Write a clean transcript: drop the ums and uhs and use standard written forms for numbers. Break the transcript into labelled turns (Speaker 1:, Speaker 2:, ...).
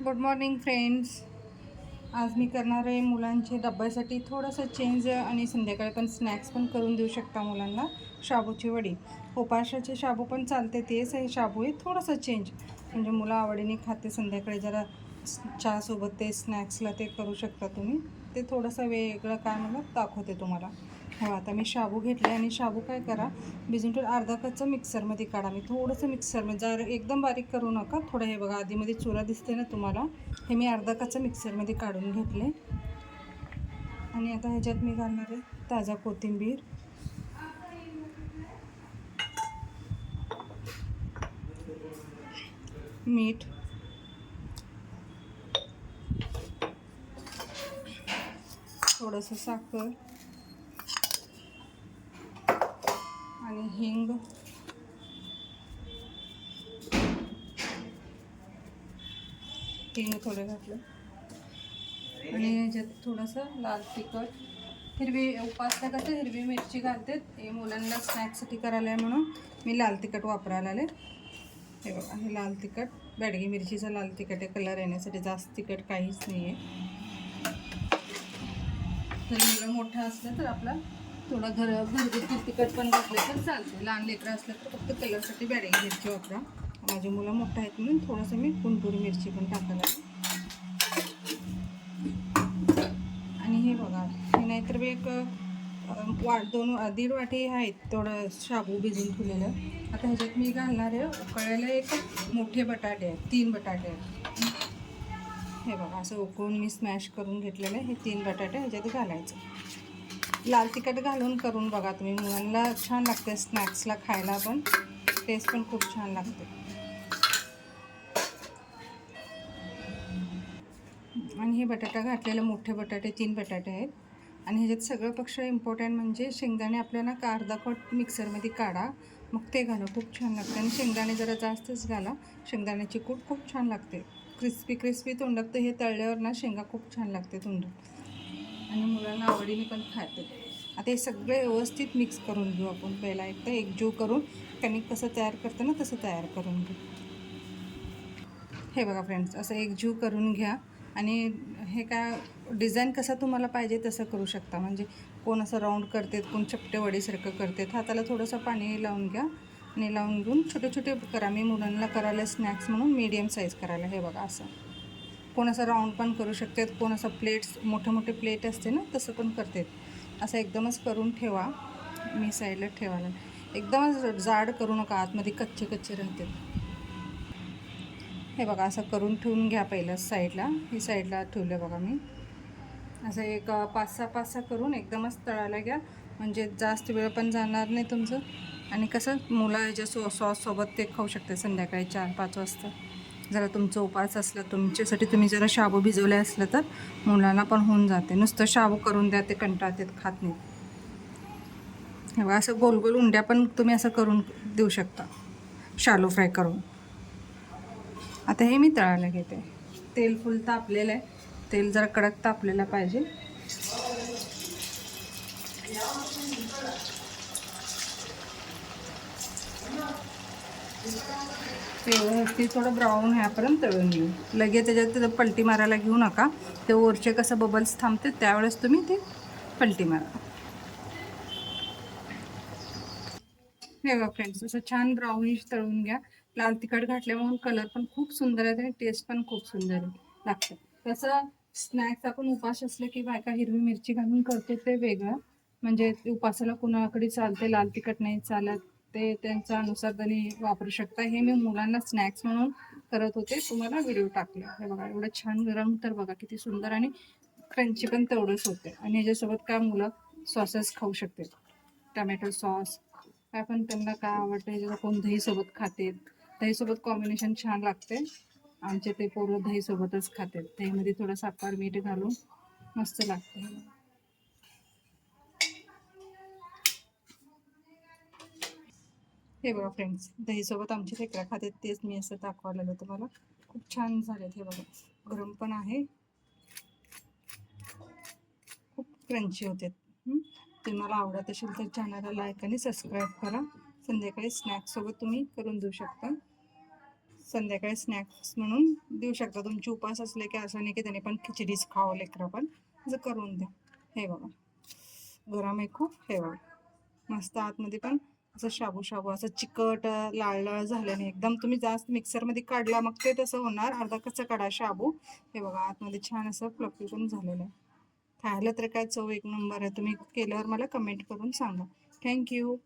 Speaker 1: Good morning friends. आज मी करणार आहे मुलांचे डब्यासाठी थोडंसं चेंज आणि संध्याकाळी पण स्नॅक्स पण करून देऊ शकता मुलांना. शाबूची वडी, उपासाचे शाबू पण चालते, तेच आहे शाबू आहे, थोडंसं चेंज म्हणजे मुलं आवडीने खाते. संध्याकाळी जरा चहासोबत ते स्नॅक्सला ते करू शकता तुम्ही. ते थोडंसं वेगळं काय मला दाखवते तुम्हाला. हो, आता मी शाबू घेतले आणि शाबू काय करा, भिजून ठेवून अर्धा कच्चं मिक्सरमध्ये काढा. मी थोडंसं मिक्सरमध्ये जर एकदम बारीक करू नका, थोडं हे बघा आधीमध्ये चुरा दिसते ना तुम्हाला, हे मी अर्धा कच्चं मिक्सरमध्ये काढून घेतले. आणि आता ह्याच्यात मी घालणार आहे ताजा कोथिंबीर, मीठ, थोडंसं साखर आणि हिंग, थोडं घातलं. आणि ह्याच्यात थोडंसं लाल तिखट, हिरवी उपासला कसं हिरवी मिरची घालते, हे मुलांना स्नॅक्ससाठी करायला आहे म्हणून मी लाल तिखट वापरायला आले. हे बघा, हे लाल तिखट बॅडगी मिरचीचं लाल तिखट आहे, कलर येण्यासाठी. जास्त तिखट काहीच नाही आहे. जर मुलं मोठं असलं तर आपला थोडं घरगुती तिखट पण घातलं तर चालते. लहान लेकरं असलं तर फक्त कलरसाठी बॅडगी मिरची वापरा. माझे मुलं मोठं आहेत म्हणून थोडंसं मी गुंटुरी मिरची पण टाकायला. आणि हे बघा, हे नाहीतर एक दीड वाटी आहेत थोडं शाबू भिजून ठेवलेलं. आता ह्याच्यात मी घालणार आहे उकळलेले एक मोठे बटाटे आहेत, 3 बटाटे आहेत. हे बघा, असं उकळून मी स्मॅश करून घेतलेलं आहे. हे 3 बटाटे ह्याच्यात घालायचं. लाल तिखट घालून करून बघा तुम्ही, मुलांना छान लागते स्नॅक्सला खायला, पण टेस्ट पण खूप छान लागते. आणि हे बटाटा घातलेले मोठे बटाटे 3 बटाटे आहेत. आणि ह्याच्यात सगळ्यापेक्षा इम्पॉर्टंट म्हणजे शेंगदाणे आपल्याला अर्धा कप मिक्सरमध्ये काढा, मग ते घाला, खूप छान लागते. आणि शेंगदाणे जरा जास्तच घाला, शेंगदाण्याची कूट खूप छान लागते. क्रिस्पी तोंडात, तर हे तळल्यावर ना शेंगा खूप छान लागते तोंडात आणि मुलांना आवडीने पण खाते. आता हे सगळे व्यवस्थित मिक्स करून घेऊ आपण. पहिला एकदा एकजीव करून कणिक कसं तयार करतं ना तसं तयार करून घेऊ. हे बघा फ्रेंड्स, असं एकजीव करून घ्या. आणि हे काय डिझाईन कसं तुम्हाला पाहिजे तसं करू शकता. म्हणजे कोण असं राऊंड करतात, कोण चपटे वडीसारखं करतात. हाताला थोडंसं पाणी लावून घ्या आणि लावून घेऊन छोटे छोटे करा. मी मुलांना करायला स्नॅक्स म्हणून मीडियम साईज करायला. हे बघा, असं कोण असं राऊंड पण करू शकतात, कोण असं प्लेट्स मोठे मोठे प्लेट असते ना तसं पण करतात. असं एकदमच करून ठेवा. मी साईडला ठेवायला, एकदमच जाड करू नका, आतमध्ये कच्चे कच्चे राहतात. हे बघा, असं करून ठेवून घ्या पहिलं साईडला. ही साईडला ठेवलं बघा मी. असं एक 5-6 करून एकदमच तळायला घ्या, म्हणजे जास्त वेळ पण जाणार नाही तुमचं. आणि कसं मुलं ह्याच्या सॉससोबत ते खाऊ शकते संध्याकाळी 4-5 वाजता. जरा तुमचं उपास असलं, तुमच्यासाठी तुम्ही जरा शाबू भिजवले असलं तर मुलांना पण होऊन जाते. नुसतं शाबू करून द्या, ते कंटाळतात, खात नाही. हे बघा, असं गोल गोल उंड्या पण तुम्ही असं करून देऊ शकता, शालो फ्राय करून. आता हे मी तळायला घेते. तेल फुल तापलेलं आहे, तेल जरा कडक तापलेलं पाहिजे. ते थोडं ब्राऊन ह्यापर्यंत तळून घेऊ. लगेच त्याच्यात पलटी मारायला घेऊ नका. ते वरचे कसं बबल्स थांबते त्यावेळेस तुम्ही ते पलटी मारा. हे बघा फ्रेंड्स, असं छान ब्राउनिश तळून घ्या. लाल तिखट घातल्यामुळे कलर पण खूप सुंदर आहे आणि टेस्ट पण खूप सुंदर लागतं. तसं स्नॅक्स आपण उपास असले की बायका हिरवी मिरची घालून करतो ते वेगळं. म्हणजे उपासाला कुणाकडे चालते, लाल तिखट नाही चालत, ते त्यांच्या अनुसार त्यांनी वापरू शकता. हे मी मुलांना स्नॅक्स म्हणून करत होते, तुम्हाला व्हिडिओ टाकले. हे बघा, एवढं छान रंग तर बघा किती सुंदर, आणि क्रंची पण तेवढंच होते. आणि ह्याच्यासोबत काय मुलं सॉसेस खाऊ शकते, टमॅटो सॉस काय पण त्यांना काय आवडतं. ह्याच्यात कोण दहीसोबत खाते, दहीसोबत कॉम्बिनेशन छान लागते. आमचे ते पोरं दहीसोबतच खाते, दहीमध्ये थोडं साखर मीठ घालून मस्त लागते. हे बघा फ्रेंड्स, दहीसोबत आमचे लेकरं खाते, तेच मी असं दाखवलेलं तुम्हाला. खूप छान झालेत. हे बघा, गरम पण आहे, खूप क्रंची होते. तुम्हाला आवडत असेल तर चॅनलला लाईक आणि सबस्क्राईब करा. संध्याकाळी स्नॅक्ससोबत तुम्ही करून देऊ शकता. संध्याकाळी स्नॅक्स म्हणून देऊ शकता. तुमचे उपास असले की असं नाही की त्याने पण खिचडीच खावं लेकरं, पण असं करून द्या. हे बघा गरम आहे खूप. हे बघा मस्त आतमध्ये पण असं शाबू शाबू असं चिकट लाल लाल झाल्याने एकदम तुम्ही जास्त मिक्सरमध्ये काढला मग ते तसं होणार. अर्धा कच्चा काढा शाबू. हे बघा आतमध्ये छान असं फ्लफी पण झालेलं आहे. खायला तर काय चव एक नंबर आहे. तुम्ही केल्यावर मला कमेंट करून सांगा. थँक्यू.